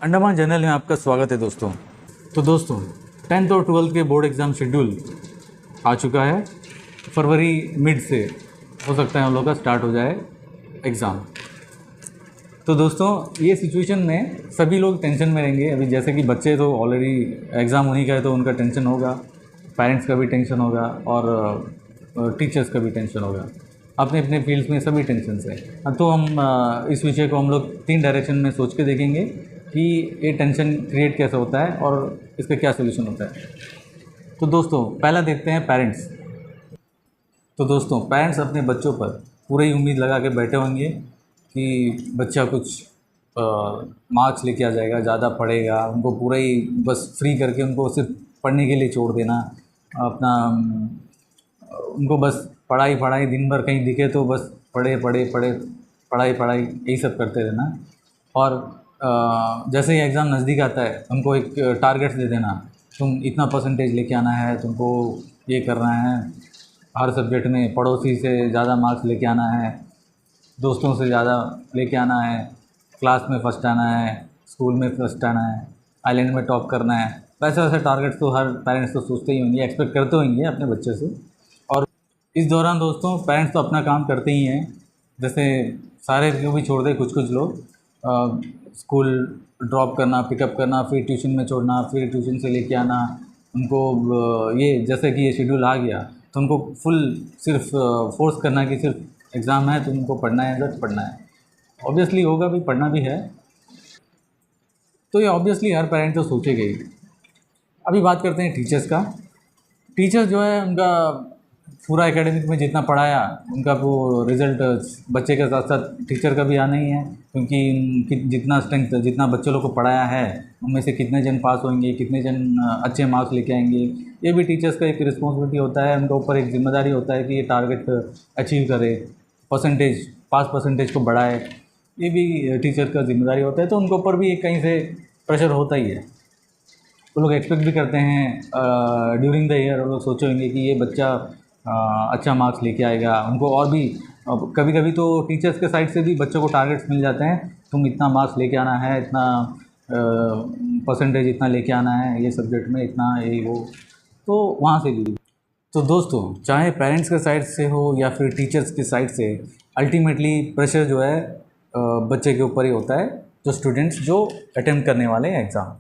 Andaman journal में आपका स्वागत है दोस्तों। तो दोस्तों 10th और 12th के बोर्ड एग्ज़ाम शेड्यूल आ चुका है। फरवरी मिड से हो सकता है हम लोग का स्टार्ट हो जाए एग्ज़ाम। तो दोस्तों ये सिचुएशन में सभी लोग टेंशन में रहेंगे। अभी जैसे कि बच्चे तो ऑलरेडी एग्ज़ाम होने का है तो उनका टेंशन होगा, पेरेंट्स का भी टेंशन होगा और टीचर्स का भी टेंशन होगा। अपने अपने फील्ड्स में सभी टेंशन है। तो हम इस विषय को हम लोग 3 डायरेक्शन में सोच के देखेंगे कि ये टेंशन क्रिएट कैसे होता है और इसका क्या सोल्यूशन होता है। तो दोस्तों पहला देखते हैं पेरेंट्स। तो दोस्तों पेरेंट्स अपने बच्चों पर पूरी उम्मीद लगा के बैठे होंगे कि बच्चा कुछ मार्क्स लेके आ जाएगा, ज़्यादा पढ़ेगा, उनको पूरा ही बस फ्री करके उनको सिर्फ पढ़ने के लिए छोड़ देना। अपना उनको बस पढ़ाई दिन भर कहीं दिखे तो बस पढ़े पढ़ाई यही सब करते रहना। और जैसे ही एग्ज़ाम नज़दीक आता है उनको एक टारगेट्स दे देना, तुम इतना परसेंटेज लेके आना है, तुमको ये करना है, हर सब्जेक्ट में पड़ोसी से ज़्यादा मार्क्स लेके आना है, दोस्तों से ज़्यादा लेके आना है, क्लास में फ़र्स्ट आना है, स्कूल में फ़र्स्ट आना है, आइलैंड में टॉप करना है। वैसे टारगेट्स तो हर पेरेंट्स तो सोचते ही होंगे, एक्सपेक्ट करते होंगे अपने बच्चे से। और इस दौरान दोस्तों पेरेंट्स तो अपना काम करते ही हैं। जैसे सारे क्यों भी छोड़ दे, कुछ लोग स्कूल ड्रॉप करना, पिकअप करना, फिर ट्यूशन में छोड़ना, फिर ट्यूशन से लेके आना। उनको ये जैसे कि ये शेड्यूल आ गया तो उनको फुल सिर्फ फोर्स करना कि सिर्फ एग्ज़ाम है तो उनको पढ़ना है, सच पढ़ना है। ऑब्वियसली होगा भी, पढ़ना भी है। तो ये ऑब्वियसली हर पेरेंट तो सोचेगा ही। अभी बात करते हैं टीचर्स का। टीचर्स जो है उनका पूरा एकेडमिक में जितना पढ़ाया उनका वो रिज़ल्ट बच्चे के साथ साथ टीचर का भी आना ही है, क्योंकि जितना स्ट्रेंथ जितना बच्चों लोग को पढ़ाया है उनमें से कितने जन पास होंगे, कितने जन अच्छे मार्क्स लेके आएंगे, ये भी टीचर्स का एक रिस्पॉन्सिबिलिटी होता है। उनके ऊपर एक जिम्मेदारी होता है कि ये टारगेट अचीव करे, पास परसेंटेज को बढ़ाए, ये भी टीचर का जिम्मेदारी होता है। तो उनके ऊपर भी कहीं से प्रेशर होता ही है। वो लोग एक्सपेक्ट भी करते हैं ड्यूरिंग द ईयर। वो लोग सोचे होंगे कि ये बच्चा अच्छा मार्क्स लेके आएगा। उनको और भी कभी कभी तो टीचर्स के साइड से भी बच्चों को टारगेट्स मिल जाते हैं, तुम इतना मार्क्स लेके आना है, इतना परसेंटेज इतना लेके आना है, ये सब्जेक्ट में इतना, ये वो, तो वहाँ से भी। तो दोस्तों चाहे पेरेंट्स के साइड से हो या फिर टीचर्स की साइड से, अल्टीमेटली प्रेशर जो है बच्चे के ऊपर ही होता है, जो स्टूडेंट्स जो अटेम्प्ट करने वाले हैं एग्ज़ाम।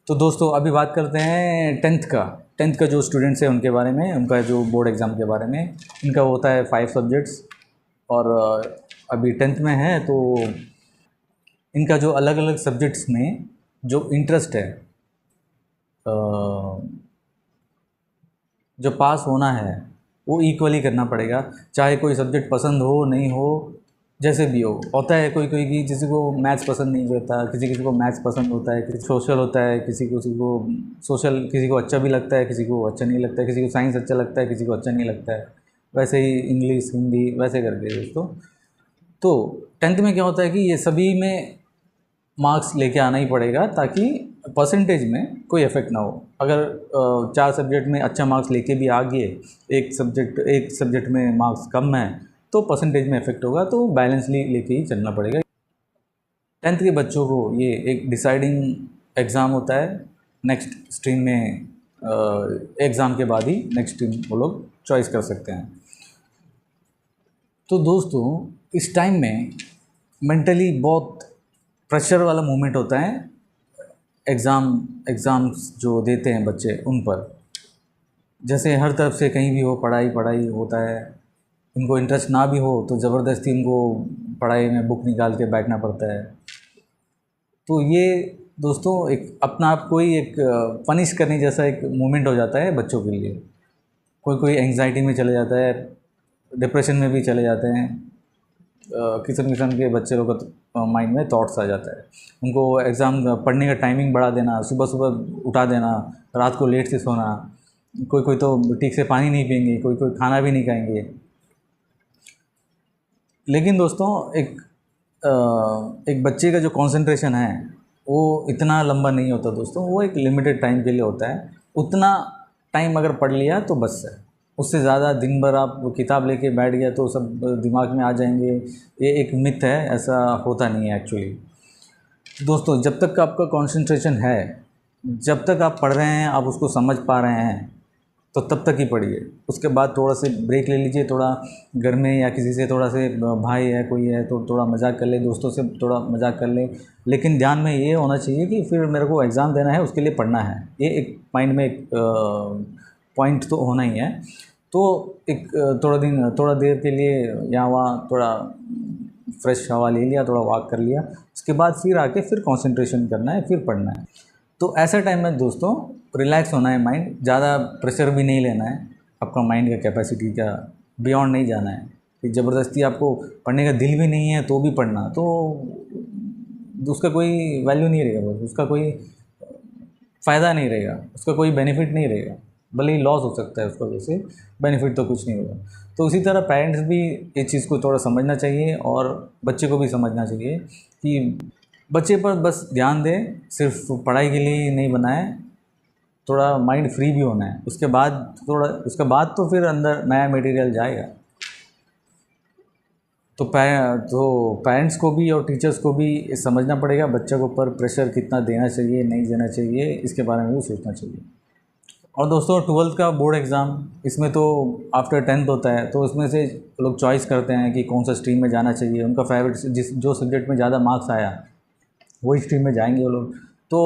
तो दोस्तों अभी बात करते हैं 10th का जो स्टूडेंट्स हैं उनके बारे में, उनका जो बोर्ड एग्ज़ाम के बारे में। इनका होता है 5 सब्जेक्ट्स और अभी 10th में है तो इनका जो अलग अलग सब्जेक्ट्स में जो इंटरेस्ट है, जो पास होना है वो इक्वली करना पड़ेगा। चाहे कोई सब्जेक्ट पसंद हो नहीं हो, जैसे भी हो। होता है कोई कि किसी को मैथ्स पसंद नहीं होता, किसी को मैथ्स पसंद होता है, किसी सोशल होता है, किसी को सोशल किसी को अच्छा भी लगता है, किसी को अच्छा नहीं लगता है, किसी को साइंस अच्छा लगता है, किसी को अच्छा नहीं लगता है। वैसे ही इंग्लिश, हिंदी, वैसे करके दोस्तों। तो 10th में क्या होता है कि ये सभी में मार्क्स लेके आना ही पड़ेगा ताकि परसेंटेज में कोई इफ़ेक्ट ना हो। अगर 4 सब्जेक्ट में अच्छा मार्क्स लेके भी आ गए, एक सब्जेक्ट में मार्क्स कम है तो परसेंटेज में इफेक्ट होगा। तो बैलेंसली लेके ही चलना पड़ेगा। 10th के बच्चों को ये एक डिसाइडिंग एग्ज़ाम होता है। नेक्स्ट स्ट्रीम में एग्ज़ाम के बाद ही नेक्स्ट स्ट्रीम वो लोग चॉइस कर सकते हैं। तो दोस्तों इस टाइम में मेंटली बहुत प्रेशर वाला मोमेंट होता है एग्ज़ाम्स जो देते हैं बच्चे उन पर। जैसे हर तरफ से कहीं भी हो पढ़ाई होता है। उनको इंटरेस्ट ना भी हो तो ज़बरदस्ती उनको पढ़ाई में बुक निकाल के बैठना पड़ता है। तो ये दोस्तों एक अपना आप को ही एक पनिश करने जैसा एक मोमेंट हो जाता है बच्चों के लिए। कोई एंग्जाइटी में चले जाता है, डिप्रेशन में भी चले जाते हैं। किस्म के बच्चे लोग का माइंड में थॉट्स आ जाता है। उनको एग्ज़ाम पढ़ने का टाइमिंग बढ़ा देना, सुबह उठा देना, रात को लेट से सोना, कोई तो ठीक से पानी नहीं पिएंगे, कोई खाना भी नहीं खाएंगे। लेकिन दोस्तों एक बच्चे का जो कंसंट्रेशन है वो इतना लंबा नहीं होता दोस्तों। वो एक लिमिटेड टाइम के लिए होता है। उतना टाइम अगर पढ़ लिया तो बस है। उससे ज़्यादा दिन भर आप किताब लेके बैठ गया तो सब दिमाग में आ जाएंगे, ये एक मिथ है, ऐसा होता नहीं है एक्चुअली। दोस्तों जब तक आपका कंसंट्रेशन है, जब तक आप पढ़ रहे हैं, आप उसको समझ पा रहे हैं, तो तब तक ही पढ़िए। उसके बाद थोड़ा से ब्रेक ले लीजिए, थोड़ा घर में या किसी से थोड़ा से भाई है कोई है तो थोड़ा मजाक कर ले, दोस्तों से थोड़ा मजाक कर ले, लेकिन ध्यान में ये होना चाहिए कि फिर मेरे को एग्ज़ाम देना है, उसके लिए पढ़ना है। ये एक माइंड में एक पॉइंट तो होना ही है। तो एक थोड़ा देर के लिए यहाँ वहाँ थोड़ा फ्रेश हवा ले लिया, थोड़ा वॉक कर लिया, उसके बाद फिर आके फिर कंसंट्रेशन करना है, फिर पढ़ना है। तो ऐसा टाइम में दोस्तों रिलैक्स होना है, माइंड ज़्यादा प्रेशर भी नहीं लेना है, आपका माइंड का कैपेसिटी का बियॉन्ड नहीं जाना है कि ज़बरदस्ती आपको पढ़ने का दिल भी नहीं है तो भी पढ़ना, तो उसका कोई वैल्यू नहीं रहेगा, उसका कोई फ़ायदा नहीं रहेगा, उसका कोई बेनिफिट नहीं रहेगा, भले ही लॉस हो सकता है उसका, वैसे बेनिफिट तो कुछ नहीं होगा। तो उसी तरह पेरेंट्स भी इस चीज़ को थोड़ा समझना चाहिए और बच्चे को भी समझना चाहिए कि बच्चे पर बस ध्यान दें, सिर्फ पढ़ाई के लिए नहीं बनाए, थोड़ा माइंड फ्री भी होना है। उसके बाद तो फिर अंदर नया मटेरियल जाएगा। तो पेरेंट्स को भी और टीचर्स को भी समझना पड़ेगा बच्चे के ऊपर प्रेशर कितना देना चाहिए, नहीं देना चाहिए, इसके बारे में भी सोचना चाहिए। और दोस्तों 12th का बोर्ड एग्ज़ाम, इसमें तो आफ्टर 10th होता है, तो उसमें से लोग चॉइस करते हैं कि कौन सा स्ट्रीम में जाना चाहिए, उनका फेवरेट जो सब्जेक्ट में ज़्यादा मार्क्स आया वही स्ट्रीम में जाएंगे वो लोग। तो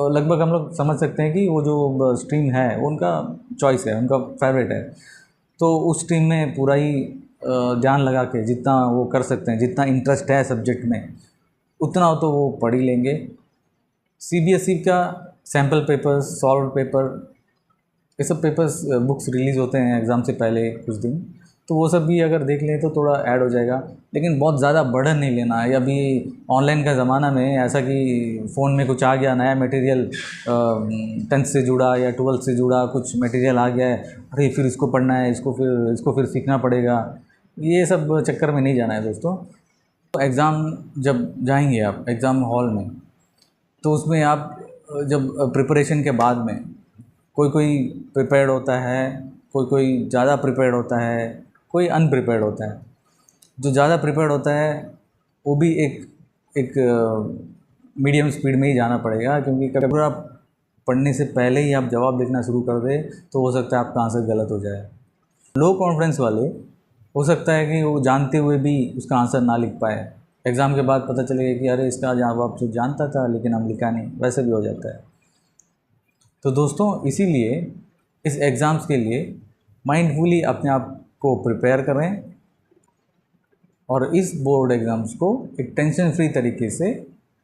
लगभग हम लोग समझ सकते हैं कि वो जो स्ट्रीम है वो उनका चॉइस है, उनका फेवरेट है। तो उस स्ट्रीम में पूरा ही ध्यान लगा के जितना वो कर सकते हैं, जितना इंटरेस्ट है सब्जेक्ट में, उतना हो तो वो पढ़ ही लेंगे। CBSE का सैम्पल पेपर्स, सॉल्व पेपर, ये सब पेपर्स बुक्स रिलीज़ होते हैं एग्ज़ाम से पहले कुछ दिन, तो वो सब भी अगर देख लें तो थोड़ा ऐड हो जाएगा। लेकिन बहुत ज़्यादा बर्डन नहीं लेना है। अभी ऑनलाइन का ज़माना में ऐसा कि फ़ोन में कुछ आ गया नया मटेरियल, 10th से जुड़ा या 12th से जुड़ा कुछ मटेरियल आ गया है, अरे फिर इसको पढ़ना है, इसको फिर सीखना पड़ेगा, ये सब चक्कर में नहीं जाना है दोस्तों। तो एग्ज़ाम जब जाएंगे आप एग्ज़ाम हॉल में, तो उसमें आप जब प्रिपरेशन के बाद में कोई प्रिपेयर्ड होता है, कोई ज़्यादा प्रिपेयर्ड होता है, कोई अनप्रिपेयर्ड होता है। जो ज़्यादा प्रिपेयर्ड होता है वो भी एक मीडियम स्पीड में ही जाना पड़ेगा, क्योंकि अगर आप पढ़ने से पहले ही आप जवाब लिखना शुरू कर दें तो हो सकता है आपका आंसर गलत हो जाए। लो कॉन्फिडेंस वाले हो सकता है कि वो जानते हुए भी उसका आंसर ना लिख पाए, एग्ज़ाम के बाद पता चलेगा कि अरे इसका जवाब तो जानता था लेकिन हम लिखा नहीं, वैसे भी हो जाता है। तो दोस्तों इसीलिए इस एग्ज़ाम्स के लिए माइंडफुली अपने आप को प्रिपेयर करें और इस बोर्ड एग्ज़ाम्स को एक टेंशन फ्री तरीके से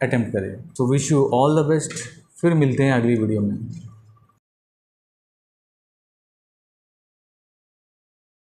अटेम्प्ट करें। तो wish you all the best. फिर मिलते हैं अगली वीडियो में।